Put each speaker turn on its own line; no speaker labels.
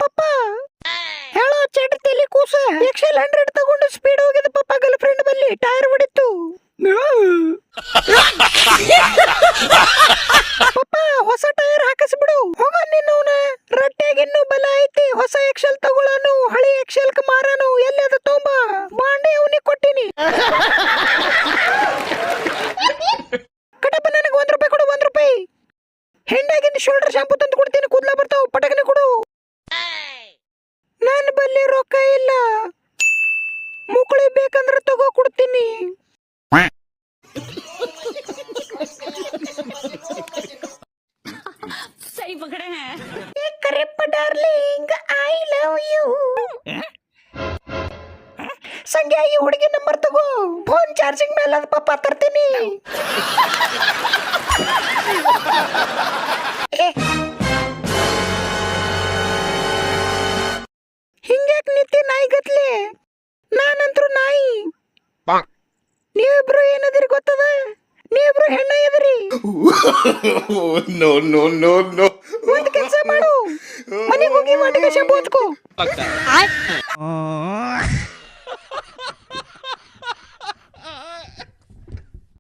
ಪಪ್ಪ ಹೇಳೋ ಚಟತಿಲಿ ಕೂಸ ಎಕ್ಸೆಲ್ 100 ತಗೊಂಡು ಸ್ಪೀಡ್ ಹೋಗಿದ ಪಪ್ಪ ಗರ್ಲ್ ಫ್ರೆಂಡ್ ಬಲ್ಲಿ ಟೈರ್ ಹೊಡಿತು. ಪಪ್ಪ ಹೊಸ ಟೈರ್ ಹಾಕಿಸ್ಬಿಡು ಹೋಗ ನಿನ್ನವನ ರಟ್ಟೆಗಿನ್ನು ಬಲ ಐತಿ. ಹೊಸ ಎಕ್ಸೆಲ್ ತಗೊಳ್ಳೋನು ಹಳಿ ಎಕ್ಸೆಲ್ ಮಾರಾನು ಎಲ್ಲದ ತೊಂಬ ಬಾಂಡೆ ಅವನಿಗೆ ಕೊಟ್ಟಿನಿ. ಕಟಪ್ಪ ನನಗೆ 1 ರೂಪಾಯಿ ಕೊಡು 1 ರೂಪಾಯಿ. ಹೆಂಡಾಗಿನ ಶೋಲ್ಡರ್ ಶಾಂಪೂ ತಂದು ಕೊಡ್ತೀನಿ ಕೂದಲ ಬರ್ತಾವ ಪಟಕನೆ ಕೊಡು. ನನ್ನ ಬಲ್ಲಿ ರೊಕ್ಕ ಇಲ್ಲ ಮುಕುಳಿ ಬೇಕಂದ್ರೆ ತಗೋ ಕೊಡ್ತೀನಿ.
सही पकड़े हैं
Kareppa darling I love you. Sangya ಈ ಹುಡುಗಿ ನಂಬರ್ ತಗೋ ಫೋನ್ ಚಾರ್ಜಿಂಗ್ ಮೇಲೆ ಅದ ಪಪ್ಪ ತರ್ತೀನಿ. ಹಿಂಗ್ಯಾಕ್ ನಿತ್ತಿ ನಾಯಿ ಗತ್ಲೆ? ನಾನಂತ್ರು ನಾಯಿ. ನೀವಿಬ್ರು ಏನದಿರಿ ಗೊತ್ತದ? ನೀವಿಬ್ರು ಹೆಣ್ಣ ಎದಿರಿ.
No, no, no, no.
ಒಂದ್ ಕೆಲಸ ಮಾಡು, ಮನೆಗೆ ಹೋಗಿ ವಾಟಿಗೆ ಶಂಪು ಹಚ್ಕೋ.